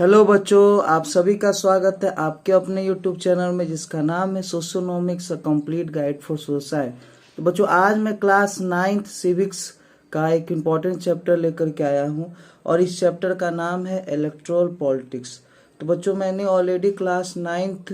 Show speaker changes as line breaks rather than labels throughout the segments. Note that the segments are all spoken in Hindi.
हेलो बच्चों, आप सभी का स्वागत है आपके अपने यूट्यूब चैनल में जिसका नाम है सोशियोनॉमिक्स कंप्लीट गाइड फॉर सोसाइटी। तो बच्चों, आज मैं क्लास 9th सिविक्स का एक इम्पॉर्टेंट चैप्टर लेकर के आया हूं और इस चैप्टर का नाम है इलेक्टोरल पॉलिटिक्स। तो बच्चों, मैंने ऑलरेडी क्लास 9th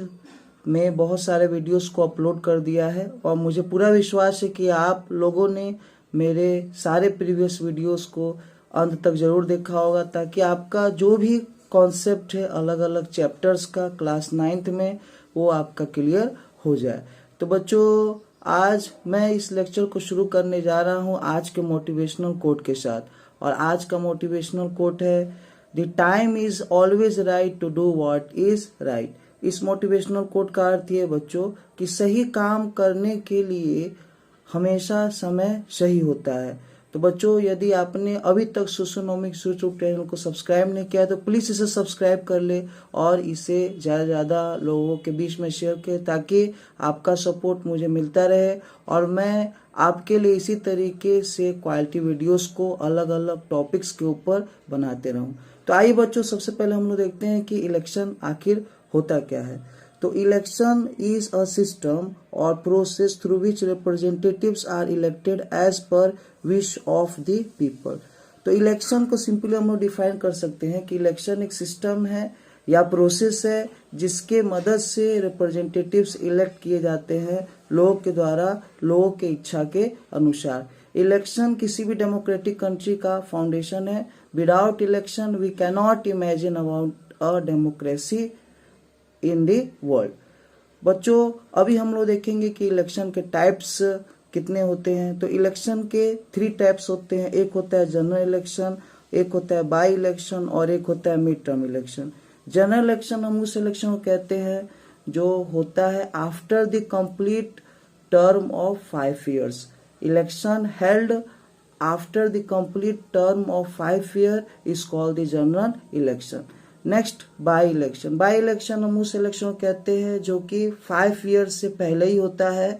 में बहुत सारे वीडियोस को अपलोड कर दिया है और मुझे पूरा विश्वास है कि आप लोगों ने मेरे सारे प्रीवियस वीडियोस को अंत तक जरूर देखा होगा, ताकि आपका जो भी कॉन्सेप्ट है अलग अलग चैप्टर्स का क्लास 9th में वो आपका क्लियर हो जाए। तो बच्चों, आज मैं इस लेक्चर को शुरू करने जा रहा हूँ आज के मोटिवेशनल कोट के साथ, और आज का मोटिवेशनल कोट है the time is always right to do what is right. इस मोटिवेशनल कोट का अर्थ ये बच्चों कि सही काम करने के लिए हमेशा समय सही होता है। तो बच्चों, यदि आपने अभी तक सोशियोनॉमिक्स यूट्यूब चैनल को सब्सक्राइब नहीं किया तो प्लीज़ इसे सब्सक्राइब कर ले और इसे ज़्यादा से ज़्यादा लोगों के बीच में शेयर करें, ताकि आपका सपोर्ट मुझे मिलता रहे और मैं आपके लिए इसी तरीके से क्वालिटी वीडियोस को अलग अलग टॉपिक्स के ऊपर बनाते रहूं। तो आइए बच्चों, सबसे पहले हम लोग देखते हैं कि इलेक्शन आखिर होता क्या है। तो इलेक्शन इज अ सिस्टम और process through which representatives are elected as per wish of the people. तो इलेक्शन को सिंपली हम लोग डिफाइन कर सकते हैं कि इलेक्शन एक सिस्टम है या प्रोसेस है जिसके मदद से रिप्रेजेंटेटिव्स इलेक्ट किए जाते हैं लोगों के द्वारा, लोगों के इच्छा के अनुसार। इलेक्शन किसी भी डेमोक्रेटिक कंट्री का फाउंडेशन है। Without election we cannot imagine about a democracy in the world. बच्चों, अभी हम लोग देखेंगे कि इलेक्शन के टाइप्स कितने होते हैं। तो इलेक्शन के 3 टाइप्स होते हैं। एक होता है जनरल इलेक्शन, एक होता है बाई इलेक्शन और एक होता है mid term election. General election हम उस इलेक्शन को कहते हैं जो होता है after the complete term of 5 years। Election held after the complete term of 5 years is called the general election. Next by election. By election हम उस इलेक्शन को कहते हैं जो कि 5 years से पहले ही होता है,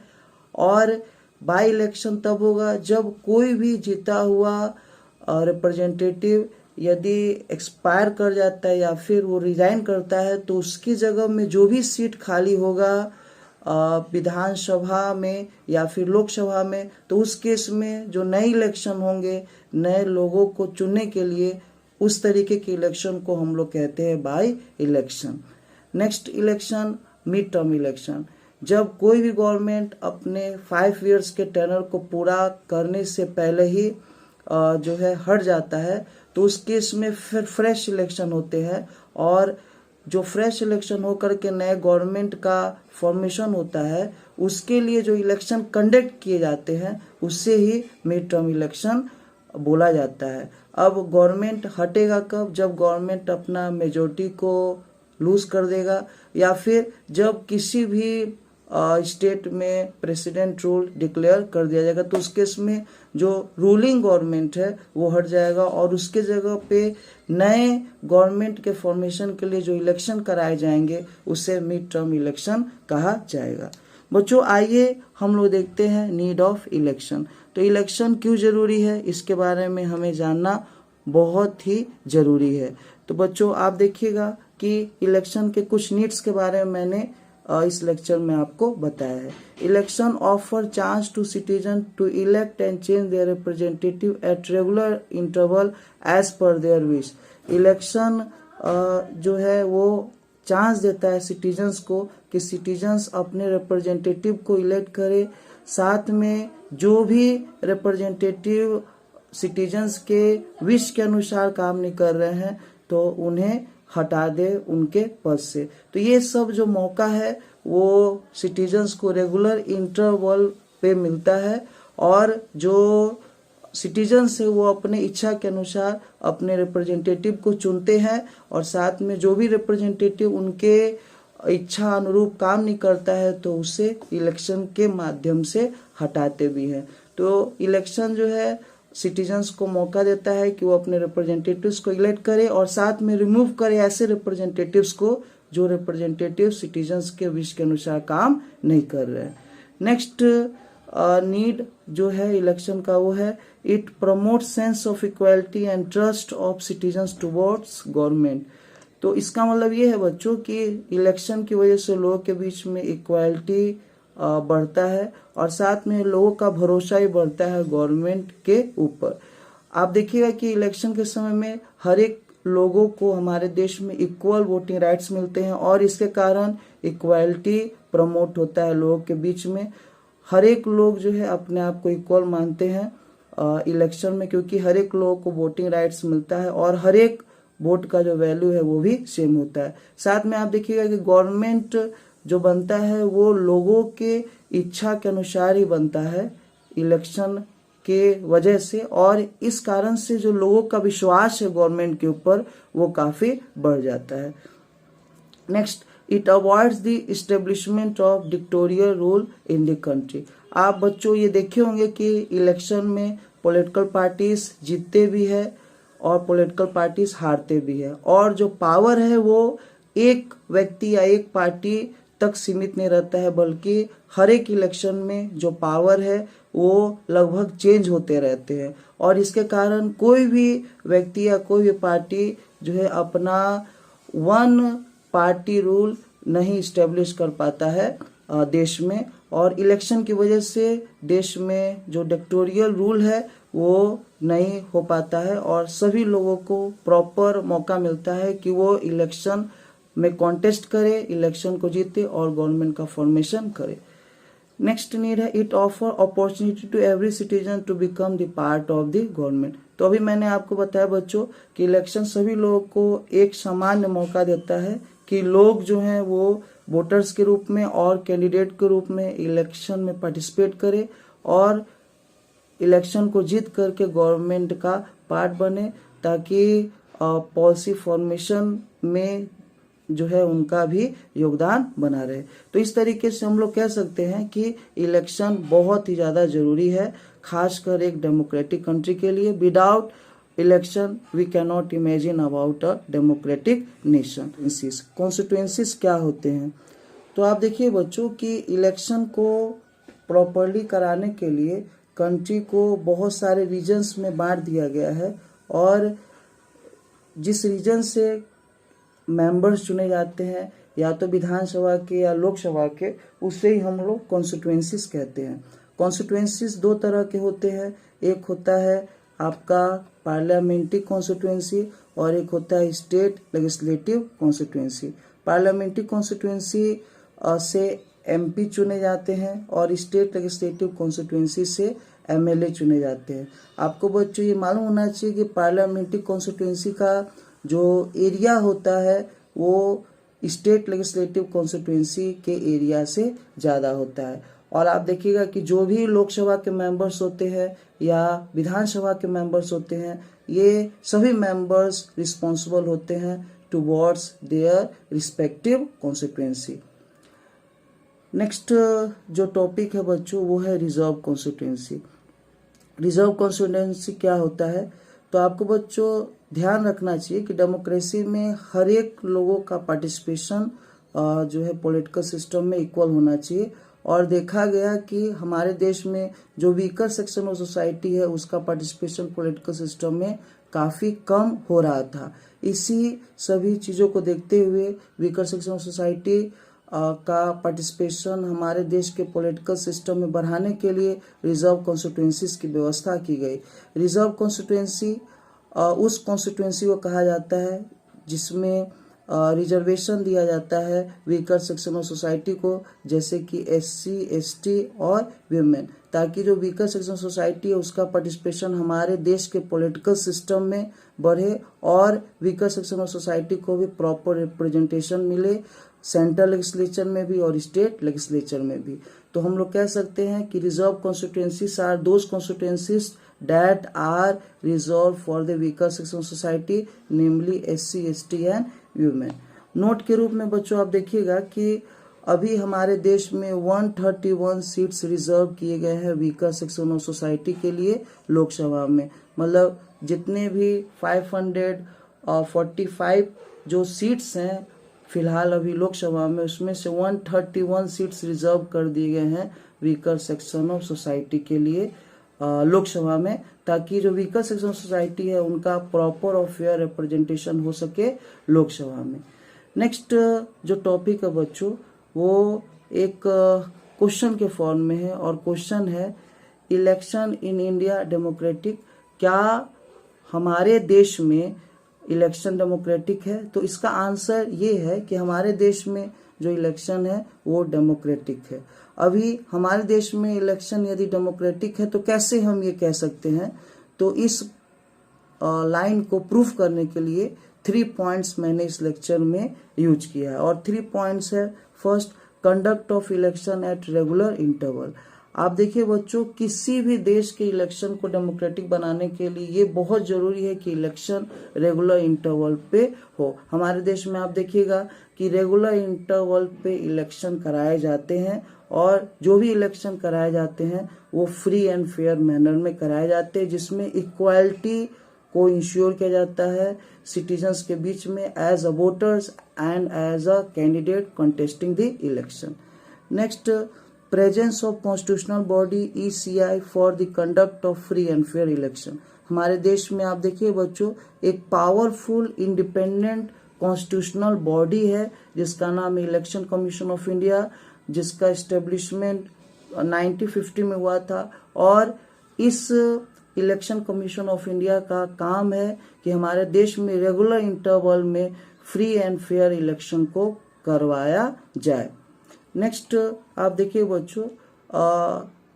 और बाई इलेक्शन तब होगा जब कोई भी जीता हुआ रिप्रेजेंटेटिव यदि एक्सपायर कर जाता है या फिर वो रिजाइन करता है तो उसकी जगह में जो भी सीट खाली होगा विधानसभा में या फिर लोकसभा में, तो उस केस में जो नए इलेक्शन होंगे नए लोगों को चुनने के लिए, उस तरीके के इलेक्शन को हम लोग कहते हैं by election. Next election mid term election. जब कोई भी गवर्नमेंट अपने 5 years के टर्नर को पूरा करने से पहले ही जो है हट जाता है, तो उस केस में फिर फ्रेश इलेक्शन होते हैं, और जो फ्रेश इलेक्शन होकर के नए गवर्नमेंट का फॉर्मेशन होता है उसके लिए जो इलेक्शन कंडक्ट किए जाते हैं उससे ही मिड टर्म इलेक्शन बोला जाता है। अब गवर्नमेंट हटेगा कब? जब गवर्नमेंट अपना मेजोरिटी को लूज कर देगा या फिर जब किसी भी स्टेट में प्रेसिडेंट रूल डिक्लेयर कर दिया जाएगा, तो उस केस में जो रूलिंग गवर्नमेंट है वो हट जाएगा और उसके जगह पे नए गवर्नमेंट के फॉर्मेशन के लिए जो इलेक्शन कराए जाएंगे उसे मिड टर्म इलेक्शन कहा जाएगा। बच्चों, आइए हम लोग देखते हैं नीड ऑफ इलेक्शन। तो इलेक्शन क्यों जरूरी है इसके बारे में हमें जानना बहुत ही जरूरी है। तो बच्चों, आप देखिएगा कि इलेक्शन के कुछ नीड्स के बारे में मैंने इस लेक्चर में आपको बताया है। Election offer chance to citizen to elect and change their representative at regular interval as per their wish. Election जो है वो चांस देता है सिटीजन्स को कि सिटीजन्स अपने रिप्रेजेंटेटिव को इलेक्ट करे, साथ में जो भी रिप्रेजेंटेटिव सिटीजन्स के विश के अनुसार काम नहीं कर रहे हैं तो उन्हें हटा दे उनके पद से। तो ये सब जो मौका है वो सिटीजन्स को रेगुलर इंटरवल पे मिलता है, और जो सिटीजन्स है वो अपने इच्छा के अनुसार अपने रिप्रेजेंटेटिव को चुनते हैं, और साथ में जो भी रिप्रेजेंटेटिव उनके इच्छा अनुरूप काम नहीं करता है तो उसे इलेक्शन के माध्यम से हटाते भी हैं। तो इलेक्शन जो है सिटीजन्स को मौका देता है कि वो अपने रिप्रेजेंटेटिव्स को इलेक्ट करे और साथ में रिमूव करे ऐसे रिप्रेजेंटेटिव्स को जो रिप्रेजेंटेटिव सिटीजन्स के विश के अनुसार काम नहीं कर रहे हैं। नेक्स्ट नीड जो है इलेक्शन का वो है it promote sense of equality and trust of citizens towards government. तो इसका मतलब ये है बच्चों कि इलेक्शन की वजह से लोगों के बीच में इक्वालिटी बढ़ता है और साथ में लोगों का भरोसा भी बढ़ता है गवर्नमेंट के ऊपर। आप देखिएगा कि इलेक्शन के समय में हर एक लोगों को हमारे देश में इक्वल वोटिंग राइट्स मिलते हैं और इसके कारण इक्वालिटी प्रमोट होता है लोगों के बीच में। हर एक लोग जो है अपने आप को इक्वल मानते हैं इलेक्शन में, क्योंकि हर एक लोगों को वोटिंग राइट्स मिलता है और हर एक वोट का जो वैल्यू है वो भी सेम होता है। साथ में आप देखिएगा कि गवर्नमेंट जो बनता है वो लोगों के इच्छा के अनुसार ही बनता है इलेक्शन के वजह से, और इस कारण से जो लोगों का विश्वास है गवर्नमेंट के ऊपर वो काफी बढ़ जाता है। Next, it avoids the establishment of dictatorial rule in the country. आप बच्चों ये देखे होंगे कि इलेक्शन में पॉलिटिकल पार्टीज जीतते भी है और पॉलिटिकल पार्टीज हारते भी है, और जो पावर है वो एक व्यक्ति या एक पार्टी तक सीमित नहीं रहता है, बल्कि हर एक इलेक्शन में जो पावर है वो लगभग चेंज होते रहते हैं, और इसके कारण कोई भी व्यक्ति या कोई भी पार्टी जो है अपना वन पार्टी रूल नहीं स्टेब्लिश कर पाता है देश में, और इलेक्शन की वजह से देश में जो डिक्टेटोरियल रूल है वो नहीं हो पाता है और सभी लोगों को प्रॉपर मौका मिलता है कि वो इलेक्शन में कॉन्टेस्ट करे, इलेक्शन को जीते और गवर्नमेंट का फॉर्मेशन करे। नेक्स्ट नीड है, it offer opportunity to every citizen to become the part of the government. तो अभी मैंने आपको बताया बच्चों कि इलेक्शन सभी लोगों को एक सामान्य मौका देता है कि लोग जो हैं वो वोटर्स के रूप में और कैंडिडेट के रूप में इलेक्शन में पार्टिसिपेट करें और इलेक्शन को जीत करके गवर्नमेंट का पार्ट बने, ताकि पॉलिसी फॉर्मेशन में जो है उनका भी योगदान बना रहे। तो इस तरीके से हम लोग कह सकते हैं कि इलेक्शन बहुत ही ज़्यादा जरूरी है, खासकर एक डेमोक्रेटिक कंट्री के लिए। Without election we can not imagine about a democratic nation. Constituencies क्या होते हैं? तो आप देखिए बच्चों कि इलेक्शन को प्रॉपरली कराने के लिए कंट्री को बहुत सारे रीजन्स में बांट दिया गया है, और जिस रीजन से मेंबर्स चुने जाते हैं या तो विधानसभा के या लोकसभा के, उससे ही हम लोग कॉन्स्टिट्यूएंसीज कहते हैं। कॉन्स्टिट्यूएंसीज दो तरह के होते हैं, एक होता है आपका पार्लियामेंट्री कॉन्स्टिट्यूएंसी और एक होता है state legislative constituency. Parliamentary constituency से एमपी चुने जाते हैं और स्टेट लेजिस्लेटिव कॉन्स्टिट्यूएंसी से एमएलए चुने जाते हैं। आपको बच्चों ये मालूम होना चाहिए कि पार्लियामेंट्री कॉन्स्टिट्यूएंसी का जो एरिया होता है वो स्टेट लेजिस्लेटिव कॉन्स्टिट्यूएंसी के एरिया से ज़्यादा होता है, और आप देखिएगा कि जो भी लोकसभा के मेंबर्स होते हैं या विधानसभा के मेंबर्स होते हैं, ये सभी मेंबर्स रिस्पॉन्सिबल होते हैं towards their respective constituency. Next जो टॉपिक है बच्चों वो है रिजर्व कॉन्स्टिट्यूएंसी। रिजर्व कॉन्स्टिट्यूएंसी क्या होता है? तो आपको बच्चों ध्यान रखना चाहिए कि डेमोक्रेसी में हर एक लोगों का पार्टिसिपेशन जो है पॉलिटिकल सिस्टम में इक्वल होना चाहिए, और देखा गया कि हमारे देश में जो वीकर सेक्शन ऑफ सोसाइटी है उसका पार्टिसिपेशन पॉलिटिकल सिस्टम में काफ़ी कम हो रहा था। इसी सभी चीज़ों को देखते हुए वीकर सेक्शन ऑफ सोसाइटी का पार्टिसिपेशन हमारे देश के पॉलिटिकल सिस्टम में बढ़ाने के लिए रिजर्व कॉन्स्टिट्यूएंसीज की व्यवस्था की गई। रिजर्व कॉन्स्टिट्यूएंसी उस कॉन्स्टिट्यूएंसी को कहा जाता है जिसमें रिजर्वेशन दिया जाता है वीकर सेक्शन ऑफ सोसाइटी को, जैसे कि एससी, एसटी और वीमेन, ताकि जो वीकर सेक्शन ऑफ सोसाइटी है उसका पार्टिसिपेशन हमारे देश के पॉलिटिकल सिस्टम में बढ़े और वीकर सेक्शन ऑफ सोसाइटी को भी प्रॉपर रिप्रेजेंटेशन मिले सेंट्रल लेजिस्लेचर में भी और स्टेट लेजिस्लेचर में भी। तो हम लोग कह सकते हैं कि reserve constituencies are those constituencies that are reserved for the weaker section of society, namely SC, ST and women। Note के रूप में बच्चों आप देखिएगा कि अभी हमारे देश में 131 सीट्स रिजर्व किए गए हैं वीकर सेक्शन ऑफ सोसाइटी के लिए लोकसभा में। मतलब जितने भी 545 जो सीट्स हैं फिलहाल अभी लोकसभा में, उसमें से 131 सीट्स रिजर्व कर दिए गए हैं वीकर सेक्शन ऑफ सोसाइटी के लिए लोकसभा में, ताकि जो वीकर सेक्शन सोसाइटी है उनका प्रॉपर और फेयर रिप्रेजेंटेशन हो सके लोकसभा में। नेक्स्ट जो टॉपिक है बच्चों वो एक क्वेश्चन के फॉर्म में है, और क्वेश्चन है इलेक्शन इन इंडिया डेमोक्रेटिक, क्या हमारे देश में इलेक्शन डेमोक्रेटिक है? तो इसका आंसर ये है कि हमारे देश में जो इलेक्शन है वो डेमोक्रेटिक है। अभी हमारे देश में इलेक्शन यदि डेमोक्रेटिक है तो कैसे हम ये कह सकते हैं? तो इस लाइन को प्रूफ करने के लिए 3 पॉइंट्स मैंने इस लेक्चर में यूज किया है, और 3 पॉइंट्स है। First, conduct of election eight regular interval. आप देखिए बच्चों, किसी भी देश के इलेक्शन को डेमोक्रेटिक बनाने के लिए ये बहुत जरूरी है कि इलेक्शन रेगुलर इंटरवल पे हो। हमारे देश में आप देखिएगा कि रेगुलर इंटरवल पे इलेक्शन कराए जाते हैं, और जो भी इलेक्शन कराए जाते हैं वो फ्री एंड फेयर मैनर में कराए जाते हैं, जिसमें इक्वालिटी को इंश्योर किया जाता है सिटीजन्स के बीच में as a voters and as a candidate contesting the election. Next, presence of constitutional body ECI for the conduct of free and fair election. हमारे देश में आप देखिए बच्चों, एक पावरफुल इंडिपेंडेंट कॉन्स्टिट्यूशनल बॉडी है जिसका नाम है इलेक्शन कमीशन ऑफ इंडिया, जिसका एस्टेब्लिशमेंट 1950 में हुआ था। और इस इलेक्शन कमीशन ऑफ इंडिया का काम है कि हमारे देश में रेगुलर इंटरवल में फ्री एंड फेयर इलेक्शन को करवाया जाए। नेक्स्ट आप देखिए बच्चों,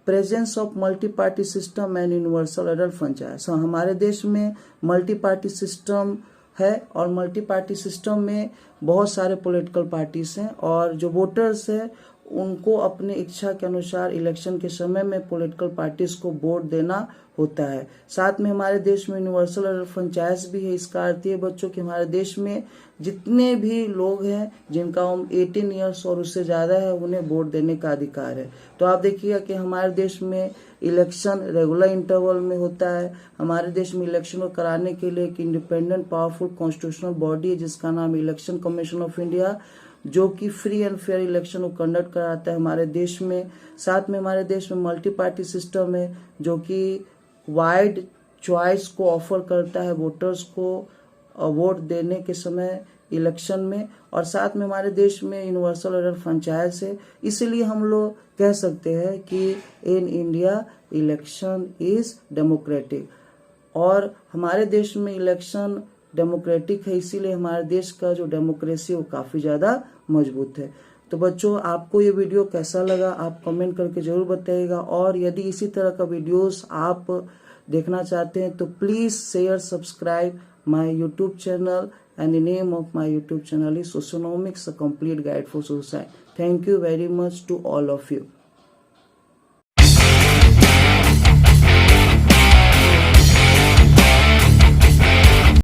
presence of multi party system and universal adult franchise. हमारे देश में मल्टी पार्टी सिस्टम है, और मल्टी पार्टी सिस्टम में बहुत सारे पॉलिटिकल पार्टीज हैं, और जो वोटर्स हैं उनको अपनी इच्छा के अनुसार इलेक्शन के समय में पॉलिटिकल पार्टीज को वोट देना होता है। साथ में हमारे देश में यूनिवर्सल एडल्ट फ्रेंचाइज भी है। इसका अर्थ ये बच्चों कि हमारे देश में जितने भी लोग हैं जिनका उम्र 18 ईयर्स और उससे ज़्यादा है उन्हें वोट देने का अधिकार है। तो आप देखिएगा कि हमारे देश में इलेक्शन रेगुलर इंटरवल में होता है। हमारे देश में इलेक्शन को कराने के लिए एक इंडिपेंडेंट पावरफुल कॉन्स्टिट्यूशनल बॉडी है जिसका नाम इलेक्शन कमीशन ऑफ इंडिया, जो कि फ्री एंड फेयर इलेक्शन को कंडक्ट कराता है हमारे देश में। साथ में हमारे देश में मल्टी पार्टी सिस्टम है जो कि वाइड चॉइस को ऑफर करता है वोटर्स को वोट देने के समय इलेक्शन में। और साथ में हमारे देश में यूनिवर्सल एडल्ट फ्रेंचाइज है। इसलिए हम लोग कह सकते हैं कि in India election is democratic, और हमारे देश में इलेक्शन डेमोक्रेटिक है, इसीलिए हमारे देश का जो डेमोक्रेसी वो काफ़ी ज़्यादा मजबूत है। तो बच्चों, आपको ये वीडियो कैसा लगा आप कमेंट करके ज़रूर बताइएगा, और यदि इसी तरह का वीडियोस आप देखना चाहते हैं तो please share subscribe my YouTube channel, and the name of my YouTube channel is Socionomics, a complete guide for suicide. Thank you very much to all of you.